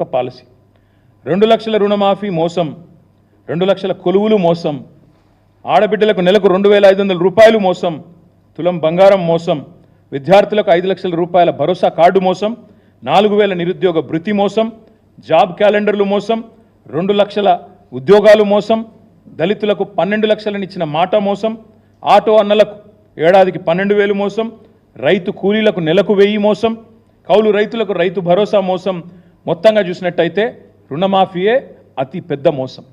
ఒక పాలసీ. 2 లక్షల రుణమాఫీ మోసం, 2 లక్షల కొలువులు మోసం, ఆడబిడ్డలకు నెలకు 2,500 రూపాయలు మోసం, తులం బంగారం మోసం, విద్యార్థులకు 5 లక్షల రూపాయల భరోసా కార్డు మోసం, 4,000 నిరుద్యోగ భృతి మోసం, జాబ్ క్యాలెండర్లు మోసం, 2 లక్షల ఉద్యోగాలు మోసం, దళితులకు 12 లక్షలను ఇచ్చిన మాట మోసం, ఆటో అన్నలకు ఏడాదికి 12,000 మోసం, రైతు కూలీలకు నెలకు 1000 మోసం, కౌలు రైతులకు రైతు భరోసా మోసం. మొత్తంగా చూసినట్టయితే రుణమాఫీయే అతి పెద్ద మోసం.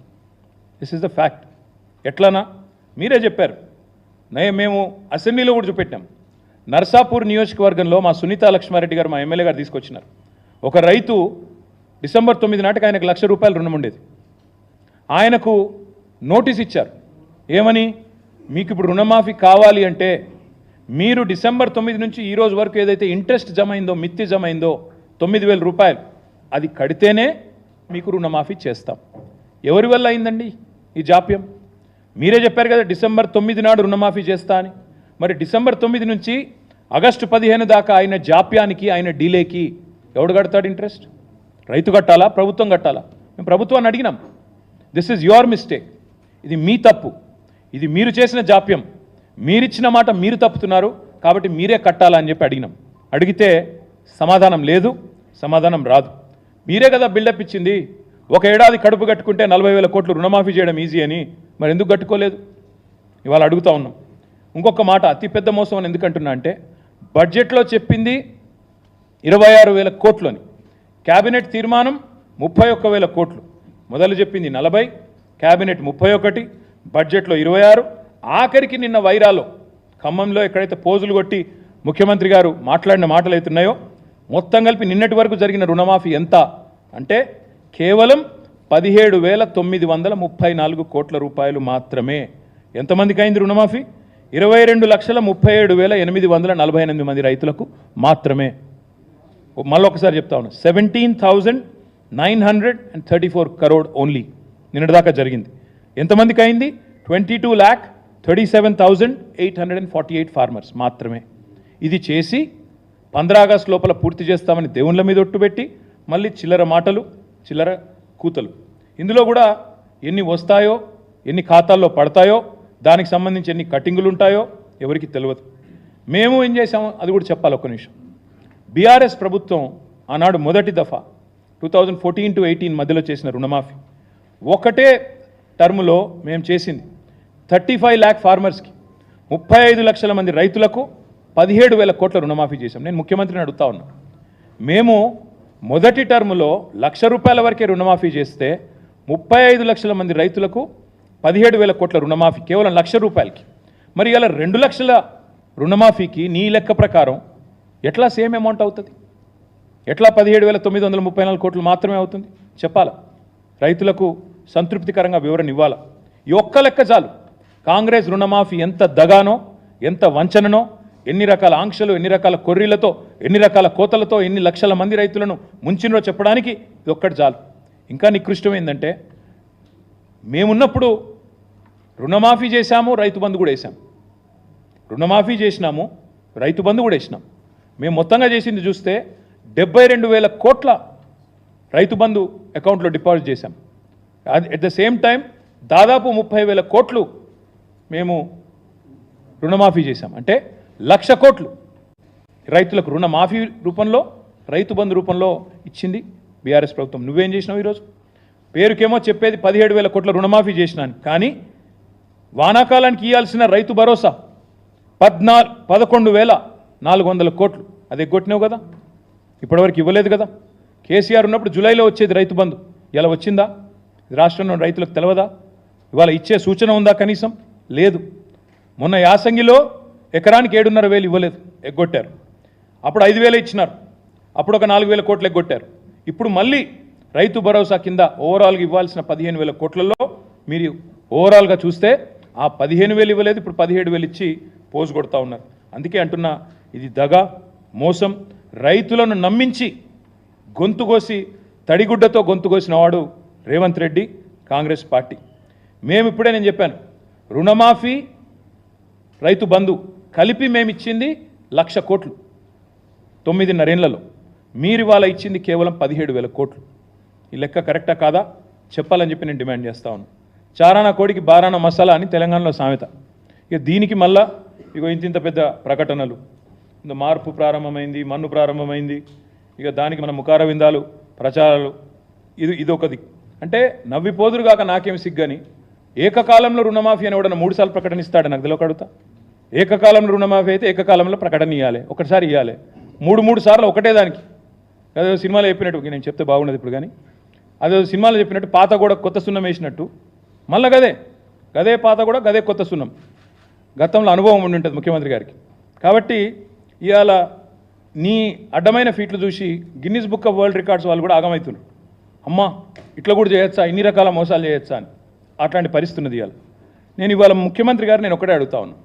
This is the fact. ఎట్లనా మీరే చెప్పారు. మేము అసెంబ్లీలో కూడా చూపెట్టాం. నర్సాపూర్ నియోజకవర్గంలో మా సునీతా లక్ష్మారెడ్డి గారు, మా ఎమ్మెల్యే గారు తీసుకొచ్చినారు. ఒక రైతు డిసెంబర్ 9 నాటికి ఆయనకు ₹1,00,000 రుణం ఉండేది. ఆయనకు నోటీస్ ఇచ్చారు. ఏమని? మీకు ఇప్పుడు రుణమాఫీ కావాలి అంటే మీరు డిసెంబర్ 9 నుంచి ఈ రోజు వరకు ఏదైతే ఇంట్రెస్ట్ జమ అయిందో, మిత్తి జమ అయిందో 9,000 రూపాయలు, అది కడితేనే మీకు రుణమాఫీ చేస్తాం. ఎవరి వల్ల అయిందండి ఈ జాప్యం? మీరే చెప్పారు కదా డిసెంబర్ 9 నాడు రుణమాఫీ చేస్తా అని. మరి డిసెంబర్ 9 నుంచి ఆగస్టు 15 దాకా ఆయన జాప్యానికి, ఆయన డీలేకి ఎవడు కడతాడు ఇంట్రెస్ట్? రైతు కట్టాలా, ప్రభుత్వం కట్టాలా? మేము ప్రభుత్వాన్ని అడిగినాం. This is your mistake. ఇది మీ తప్పు, ఇది మీరు చేసిన జాప్యం, మీరిచ్చిన మాట మీరు తప్పుతున్నారు, కాబట్టి మీరే కట్టాలని చెప్పి అడిగినాం. అడిగితే సమాధానం లేదు, సమాధానం రాదు. మీరే కదా బిల్డప్ ఇచ్చింది. ఒక ఏడాది కడుపు కట్టుకుంటే 40,000 కోట్లు రుణమాఫీ చేయడం ఈజీ అని. మరి ఎందుకు కట్టుకోలేదు? ఇవాళ అడుగుతా ఉన్నాం. ఇంకొక మాట, అతిపెద్ద మోసం అని ఎందుకంటున్నా అంటే, బడ్జెట్లో చెప్పింది 26,000 కోట్లు అని, క్యాబినెట్ తీర్మానం 31,000 కోట్లు. మొదలు చెప్పింది 40, క్యాబినెట్ 31, బడ్జెట్లో 26. ఆఖరికి నిన్న వైరాలో ఖమ్మంలో ఎక్కడైతే పోజులు కొట్టి ముఖ్యమంత్రి గారు మాట్లాడిన మాటలు అవుతున్నాయో, మొత్తం కలిపి నిన్నటి వరకు జరిగిన రుణమాఫీ ఎంత అంటే కేవలం 17,934 కోట్ల రూపాయలు మాత్రమే. ఎంతమందికి అయింది రుణమాఫీ? 22,37,848 మంది రైతులకు మాత్రమే. మళ్ళొకసారి చెప్తా ఉన్నా, 17,934 crore ఓన్లీ నిన్నటిదాకా జరిగింది. ఎంతమందికి అయింది? 22,37,848 ఫార్మర్స్ మాత్రమే. ఇది చేసి 15 ఆగస్టు లోపల పూర్తి చేస్తామని దేవుళ్ళ మీద ఒట్టుబెట్టి మళ్ళీ చిల్లర మాటలు, చిల్లర కూతలు. ఇందులో కూడా ఎన్ని వస్తాయో, ఎన్ని ఖాతాల్లో పడతాయో, దానికి సంబంధించి ఎన్ని కటింగులు ఉంటాయో ఎవరికి తెలియదు. మేము ఏం చేసామో అది కూడా చెప్పాలి ఒక్క నిమిషం. బీఆర్ఎస్ ప్రభుత్వం ఆనాడు మొదటి దఫా 2014 to 18 మధ్యలో చేసిన రుణమాఫీ ఒకటే టర్ములో మేము చేసింది 35 lakh ఫార్మర్స్కి, 35 లక్షల మంది రైతులకు 17,000 కోట్ల రుణమాఫీ చేశాం. నేను ముఖ్యమంత్రిని అడుగుతా ఉన్నా, మేము మొదటి టర్ములో ₹1,00,000 వరకే రుణమాఫీ చేస్తే 35 లక్షల మంది రైతులకు 17,000 కోట్ల రుణమాఫీ కేవలం ₹1,00,000కి. మరి ఇలా 2 లక్షల రుణమాఫీకి నీ లెక్క ప్రకారం ఎట్లా సేమ్ అమౌంట్ అవుతుంది? ఎట్లా 17,934 కోట్లు మాత్రమే అవుతుంది? చెప్పాలా? రైతులకు సంతృప్తికరంగా వివరణ ఇవ్వాలా? ఈ ఒక్క లెక్క చాలు. కాంగ్రెస్ రుణమాఫీ ఎంత దగానో, ఎంత వంచననో, ఎన్ని రకాల ఆంక్షలు, ఎన్ని రకాల కొర్రీలతో, ఎన్ని రకాల కోతలతో, ఎన్ని లక్షల మంది రైతులను ముంచినో చెప్పడానికి ఇది ఒక్కటి చాలు. ఇంకా నికృష్టమైందంటే, మేమున్నప్పుడు రుణమాఫీ చేశాము, రైతు బంధు కూడా వేసాం. రుణమాఫీ చేసినాము, రైతు బంధు కూడా వేసినాం. మేము మొత్తంగా చేసింది చూస్తే 72,000 కోట్ల రైతు బంధు అకౌంట్లో డిపాజిట్ చేశాం. అట్ ద సేమ్ టైం దాదాపు 30,000 కోట్లు మేము రుణమాఫీ చేశాం. అంటే 1,00,000 కోట్లు రైతులకు రుణమాఫీ రూపంలో, రైతు బంధు రూపంలో ఇచ్చింది బీఆర్ఎస్ ప్రభుత్వం. నువ్వేం చేసినావు? ఈరోజు పేరుకేమో చెప్పేది 17,000 కోట్ల రుణమాఫీ చేసినాను, కానీ వానాకాలానికి ఇవ్వాల్సిన రైతు భరోసా 11,400 కోట్లు అది ఎగ్గొట్టినావు కదా, ఇప్పటివరకు ఇవ్వలేదు కదా. కేసీఆర్ ఉన్నప్పుడు జూలైలో వచ్చేది రైతు బంధు, ఇలా వచ్చిందా? రాష్ట్రంలో రైతులకు తెలవదా? ఇవాళ ఇచ్చే సూచన ఉందా? కనీసం లేదు. మొన్న యాసంగిలో ఎకరానికి 7,500 ఇవ్వలేదు, ఎగ్గొట్టారు. అప్పుడు 5,000 ఇచ్చినారు, అప్పుడు ఒక 4,000 కోట్లు ఎగ్గొట్టారు. ఇప్పుడు మళ్ళీ రైతు భరోసా కింద ఓవరాల్గా ఇవ్వాల్సిన 15,000 కోట్లలో మీరు ఓవరాల్గా చూస్తే ఆ 15,000 ఇవ్వలేదు, ఇప్పుడు 17,000 ఇచ్చి పోజు కొడతా ఉన్నారు. అందుకే అంటున్నా, ఇది దగా, మోసం. రైతులను నమ్మించి గొంతుకోసి, తడిగుడ్డతో గొంతుకోసిన వాడు రేవంత్ రెడ్డి, కాంగ్రెస్ పార్టీ. మేము ఇప్పుడే నేను చెప్పాను, రుణమాఫీ, రైతు బంధు కలిపి మేము ఇచ్చింది 1,00,000 కోట్లు 9.5 ఏళ్లలో. మీరు ఇవాళ ఇచ్చింది కేవలం 17,000 కోట్లు. ఈ లెక్క కరెక్టా కాదా చెప్పాలని చెప్పి నేను డిమాండ్ చేస్తా ఉన్నాను. చారానా కోడికి బారానా మసాలా అని తెలంగాణలో సామెత. ఇక దీనికి మళ్ళా ఇగో ఇంత పెద్ద ప్రకటనలు, ఇంత మార్పు ప్రారంభమైంది, మన్ను ప్రారంభమైంది, ఇక దానికి మన ముఖార విందాలు ప్రచారాలు, ఇదొకది. అంటే నవ్విపోదురుగాక నాకేం సిగ్గని ఏకకాలంలో రుణమాఫీ అని కూడా 3 సార్లు ప్రకటన ఇస్తాడు నాకు తెలియకడుగుతా. ఏకకాలంలో రుణమాఫీ అయితే ఏకకాలంలో ప్రకటన ఇవ్వాలి, ఒకటిసారి ఇవ్వాలి, 3 సార్లు ఒకటే దానికి. అదే సినిమాలో చెప్పినట్టు, నేను చెప్తే బాగుండదు ఇప్పుడు కానీ, అదే సినిమాలో చెప్పినట్టు పాత కూడా కొత్త సున్నం వేసినట్టు మళ్ళీ గదే పాత కూడా గదే కొత్త సున్నం. గతంలో అనుభవం ఉండి ఉంటుంది ముఖ్యమంత్రి గారికి. కాబట్టి ఇవాళ నీ అడ్డమైన ఫీట్లు చూసి Guinness book of world records వాళ్ళు కూడా ఆగమవుతున్నారు. అమ్మా ఇట్లా కూడా చేయొచ్చా, ఇన్ని రకాల మోసాలు చేయొచ్చా అని. అట్లాంటి పరిస్థితి ఉన్నది ఇవాళ. నేను ఇవాళ ముఖ్యమంత్రి గారు నేను ఒకటే అడుగుతా ఉన్నాను.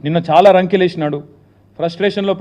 నిన్న చాలా రంకెలేసినాడు, ఫ్రస్ట్రేషన్లో